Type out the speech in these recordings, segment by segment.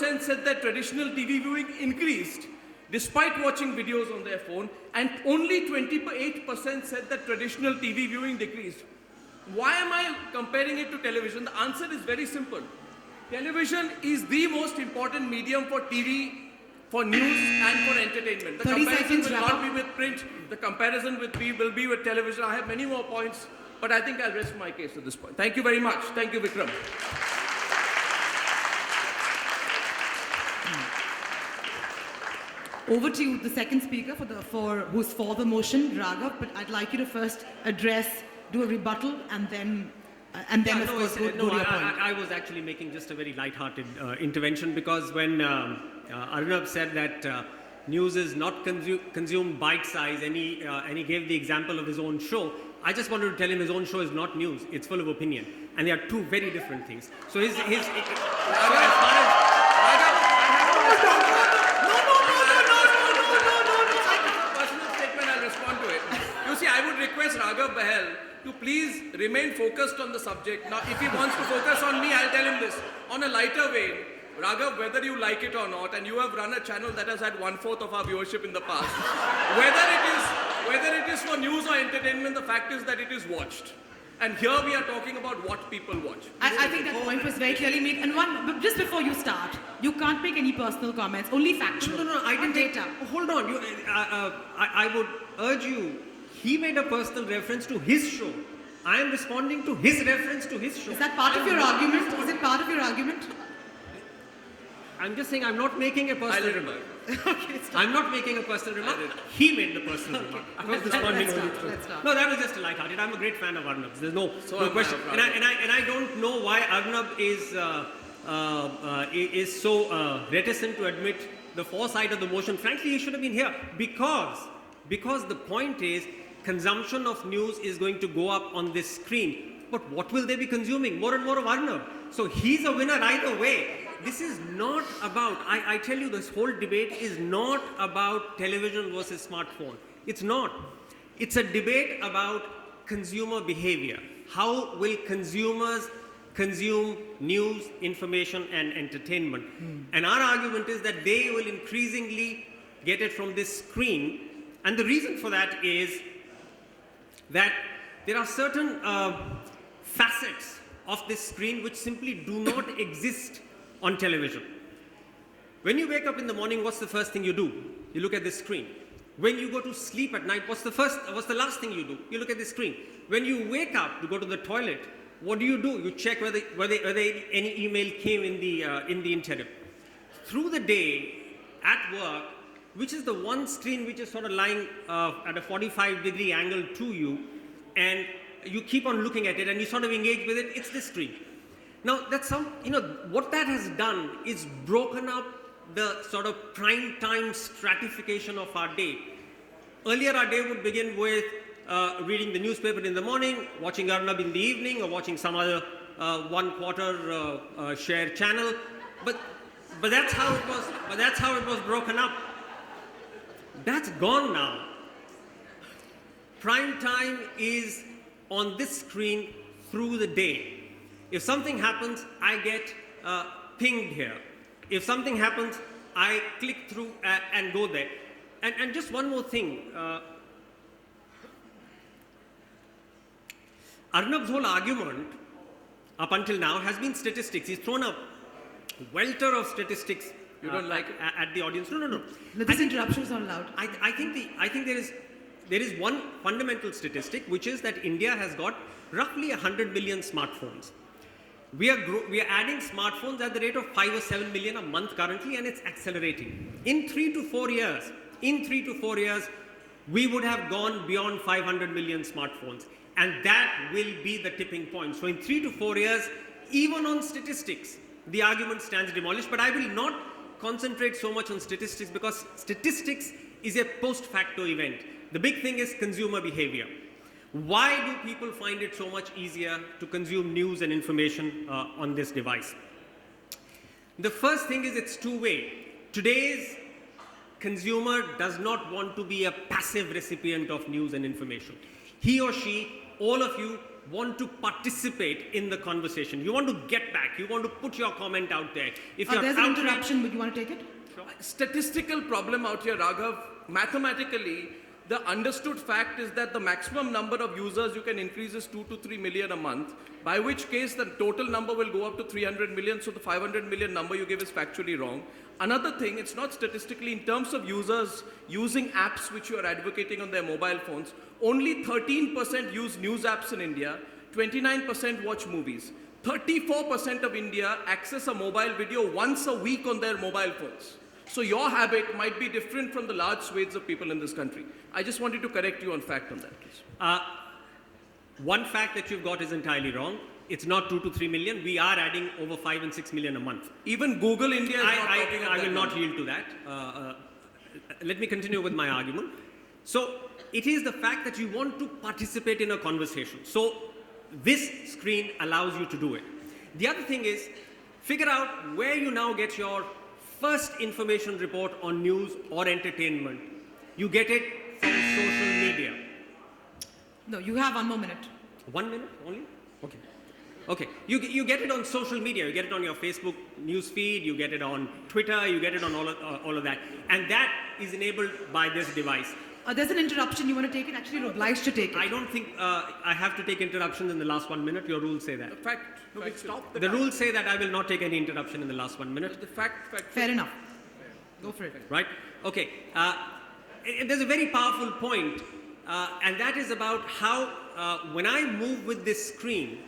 said that traditional TV viewing increased despite watching videos on their phone, and only 28% said that traditional TV viewing decreased. Why am I comparing it to television? The answer is very simple. Television is the most important medium for TV, for news and for entertainment. The comparison will not be with print. The comparison will be with television. I have many more points, but I think I'll rest my case at this point. Thank you very much. Thank you, Vikram. Over to you, the second speaker who's for the motion, Raghav. But I'd like you to first do a rebuttal, and then of course go to your point. I was actually making just a very light-hearted intervention, because when Arnab said that news is not consumed bite-size, and he gave the example of his own show, I just wanted to tell him his own show is not news; it's full of opinion, and they are two very different things. So as far as I would request Raghav Bahel to please remain focused on the subject. Now, if he wants to focus on me, I'll tell him this. On a lighter vein, Raghav, whether you like it or not, and you have run a channel that has had 1/4 of our viewership in the past, whether it is for news or entertainment, the fact is that it is watched. And here we are talking about what people watch. I think that point was very clearly made. And but just before you start, you can't make any personal comments, only factual. No, I didn't data. Hold on. I would urge you. He made a personal reference to his show. I am responding to his reference to his show. Is that part of your argument? Is it part of your argument? I'm just saying I'm not making a personal remark. Okay, I'm not making a personal remark. He made the personal remark. I was responding only to it. No, that was just a light-hearted. I'm a great fan of Arnab. There's no question. And I don't know why Arnab is so reticent to admit the foresight of the motion. Frankly, he should have been here, because the point is, consumption of news is going to go up on this screen. But what will they be consuming? More and more of Arnab. So he's a winner either way. This is not about, I tell you, this whole debate is not about television versus smartphone. It's not. It's a debate about consumer behavior. How will consumers consume news, information and entertainment? And our argument is that they will increasingly get it from this screen. And the reason for that is that there are certain facets of this screen which simply do not exist on television. When you wake up in the morning, what's the first thing you do? You look at the screen. When you go to sleep at night, what's the last thing you do? You look at the screen. When you wake up to go to the toilet, what do? You check whether any email came in the interim. Through the day, at work, which is the one screen which is sort of lying at a 45-degree angle to you, and you keep on looking at it and you sort of engage with it, it's this screen. Now, that's what that has done is broken up the sort of prime time stratification of our day. Earlier, our day would begin with reading the newspaper in the morning, watching Arnab in the evening, or watching some other one-quarter share channel. But that's how it was. But that's how it was broken up. That's gone now. Prime time is on this screen through the day. If something happens, I get pinged here. If something happens, I click through and go there. And just one more thing. Arnab's whole argument up until now has been statistics. He's thrown a welter of statistics. You don't like it? At the audience. No. This interruption is not allowed. I think there is one fundamental statistic, which is that India has got roughly 100 million smartphones. We are adding smartphones at the rate of 5 or 7 million a month currently, and it's accelerating. In 3 to 4 years, we would have gone beyond 500 million smartphones, and that will be the tipping point. So in 3 to 4 years, even on statistics, the argument stands demolished. But I will not concentrate so much on statistics, because statistics is a post facto event. The big thing is consumer behavior. Why do people find it so much easier to consume news and information on this device? The first thing is it's two-way. Today's consumer does not want to be a passive recipient of news and information. He or she, all of you, want to participate in the conversation. You want to get back. You want to put your comment out there. If you're There's an outraged- interruption, would you want to take it? Statistical problem out here, Raghav. Mathematically, the understood fact is that the maximum number of users you can increase is 2 to 3 million a month, by which case the total number will go up to 300 million, so the 500 million number you give is factually wrong. Another thing, it's not statistically, in terms of users using apps which you are advocating on their mobile phones, only 13% use news apps in India, 29% watch movies. 34% of India access a mobile video once a week on their mobile phones. So your habit might be different from the large swathes of people in this country. I just wanted to correct you on fact on that, please. One fact that you've got is entirely wrong. It's not 2 to 3 million. We are adding over 5 and 6 million a month. Even Google India is not talking about I will that not number. yield to that. Let me continue with my argument. So it is the fact that you want to participate in a conversation. So this screen allows you to do it. The other thing is, figure out where you now get your first information report on news or entertainment. You get it from social media. No, you have 1 more minute. 1 minute only? Okay. Okay. You get it on social media. You get it on your Facebook news feed. You get it on Twitter. You get it on all of that. And that is enabled by this device. There's an interruption. You want to take it? Actually, you're obliged to take it. I don't think I have to take interruptions in the last 1 minute. Your rules say that. Stop The rules say that I will not take any interruption in the last 1 minute. The fact. Fair enough. Go for it. Right? Okay. There's a very powerful point, and that is about how when I move with this screen,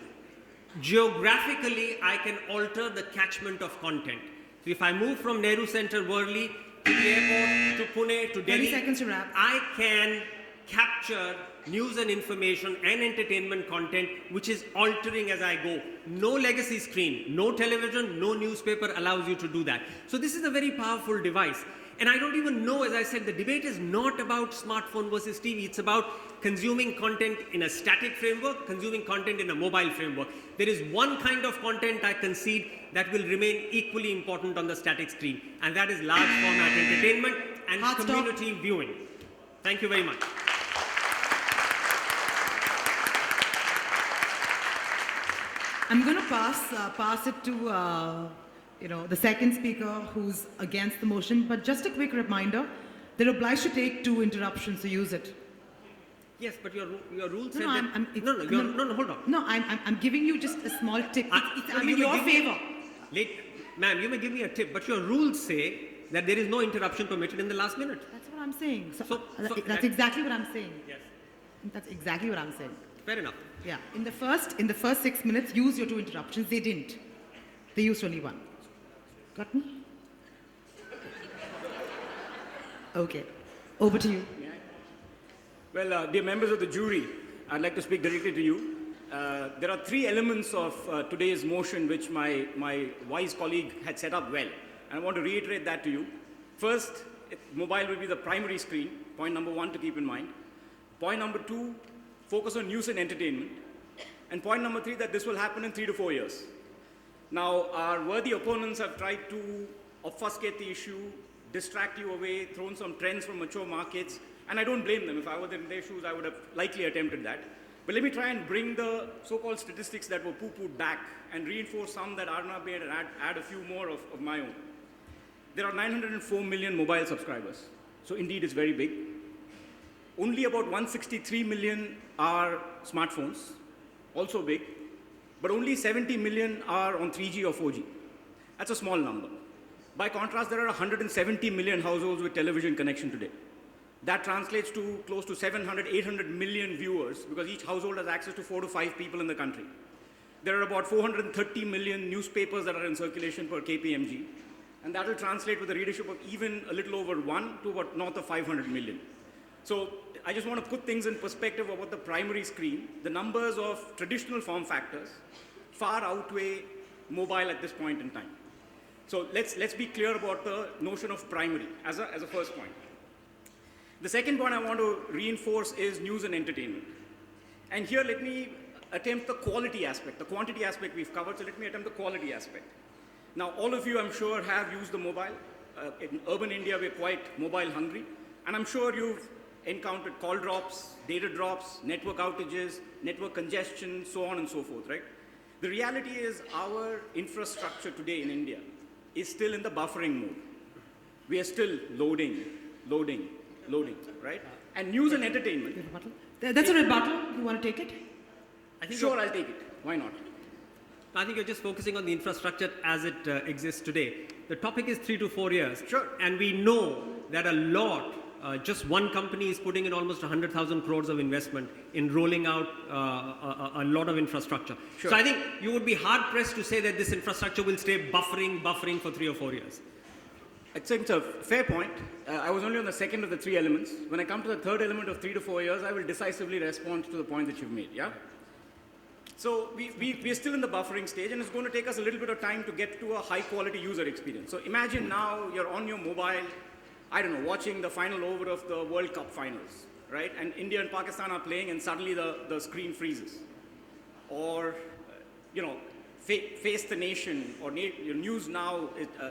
geographically I can alter the catchment of content. So if I move from Nehru Center, Worli, to the airport, to Pune, to 30 Delhi, seconds to wrap. I can capture news and information and entertainment content which is altering as I go. No legacy screen, no television, no newspaper allows you to do that. So this is a very powerful device. And I don't even know, as I said, the debate is not about smartphone versus TV. It's about consuming content in a static framework, consuming content in a mobile framework. There is one kind of content I concede that will remain equally important on the static screen, and that is large format entertainment and Hard stop. community viewing. Thank you very much. I'm going to pass it to the second speaker who's against the motion. But just a quick reminder, they're obliged to take 2 interruptions, so use it. Yes, but your rule said No, that... hold on. No, I'm giving you just a small tip. I'm in You may your give me- favor. Ma'am, you may give me a tip, but your rules say that there is no interruption permitted in the last minute. That's what I'm saying. So that's that- exactly what I'm saying. Yes. That's exactly what I'm saying. Fair enough. Yeah. In the first 6 minutes, use your 2 interruptions. They didn't. They used only 1. Got me? Okay. Over to you. Well, dear members of the jury, I'd like to speak directly to you. There are 3 elements of today's motion which my wise colleague had set up well. And I want to reiterate that to you. First, mobile will be the primary screen. Point number 1 to keep in mind. Point number 2, focus on news and entertainment. And point number 3, that this will happen in 3 to 4 years. Now, our worthy opponents have tried to obfuscate the issue, distract you away, thrown some trends from mature markets, and I don't blame them. If I were in their shoes, I would have likely attempted that. But let me try and bring the so-called statistics that were poo-pooed back and reinforce some that are not made and add a few more of my own. There are 904 million mobile subscribers, so indeed it's very big. Only about 163 million are smartphones, also big. But only 70 million are on 3G or 4G. That's a small number. By contrast, there are 170 million households with television connection today. That translates to close to 700, 800 million viewers because each household has access to 4 to 5 people in the country. There are about 430 million newspapers that are in circulation per KPMG. And that will translate with a readership of even a little over 1 to about north of 500 million. So I just want to put things in perspective about the primary screen. The numbers of traditional form factors far outweigh mobile at this point in time. So let's be clear about the notion of primary as a first point. The second point I want to reinforce is news and entertainment. And here let me attempt the quality aspect. The quantity aspect we've covered, so let me attempt the quality aspect. Now, all of you, I'm sure, have used the mobile. In urban India, we're quite mobile hungry. And I'm sure you've encountered call drops, data drops, network outages, network congestion, so on and so forth, right? The reality is our infrastructure today in India is still in the buffering mode. We are still loading, right? And news and entertainment. That's a rebuttal. You want to take it? I think Sure, I'll take it. Why not? I think you're just focusing on the infrastructure as it exists today. The topic is 3 to 4 years. Sure. And we know that a lot, just one company is putting in almost 100,000 crores of investment in rolling out a lot of infrastructure. Sure. So I think you would be hard pressed to say that this infrastructure will stay buffering for 3 or 4 years. I think it's a fair point. I was only on the second of the three elements. When I come to the third element of 3 to 4 years, I will decisively respond to the point that you've made, yeah? So we're still in the buffering stage, and it's going to take us a little bit of time to get to a high-quality user experience. So imagine now you're on your mobile, I don't know, watching the final over of the World Cup finals, right? And India and Pakistan are playing, and suddenly the screen freezes. Or, Face the Nation, or your News Now,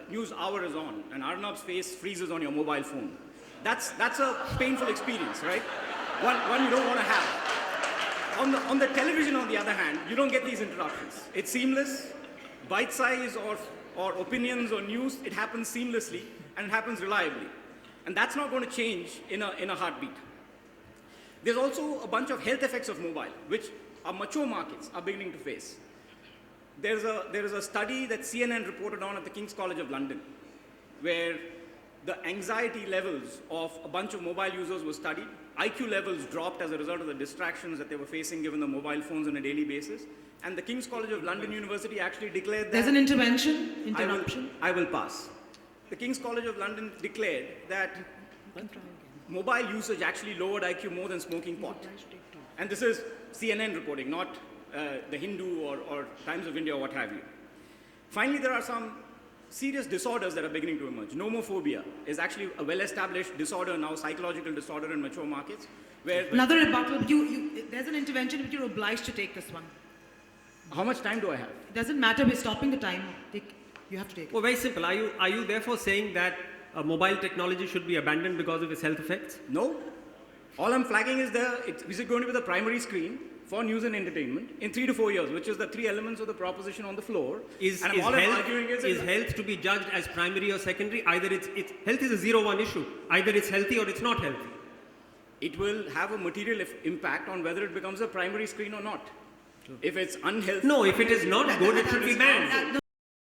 News Hour is on, and Arnab's face freezes on your mobile phone. That's a painful experience, right? One you don't want to have. On the television, on the other hand, you don't get these interruptions. It's seamless, bite size or opinions or news, it happens seamlessly and it happens reliably. And that's not going to change in a heartbeat. There's also a bunch of health effects of mobile, which our mature markets are beginning to face. There is a study that CNN reported on at the King's College of London, where the anxiety levels of a bunch of mobile users were studied. IQ levels dropped as a result of the distractions that they were facing given the mobile phones on a daily basis. And the King's College of London University actually declared that... There's an interruption. I will pass. The King's College of London declared that mobile usage actually lowered IQ more than smoking pot. And this is CNN reporting, not the Hindu or Times of India or what have you. Finally, there are some serious disorders that are beginning to emerge. Nomophobia is actually a well-established disorder now, psychological disorder in mature markets. Where Another rebuttal. There's an intervention, but you're obliged to take this one. How much time do I have? It doesn't matter. We're stopping the time. You have to take it. Well, very simple. Are you therefore saying that mobile technology should be abandoned because of its health effects? No. All I'm flagging is is it going to be the primary screen for news and entertainment in 3 to 4 years, which is the three elements of the proposition on the floor. I'm arguing is health to be judged as primary or secondary? Either it's health is a 0-1 issue. Either it's healthy or it's not healthy. It will have a material impact on whether it becomes a primary screen or not. Sure. If it's unhealthy... No, if it is not good, it should be banned.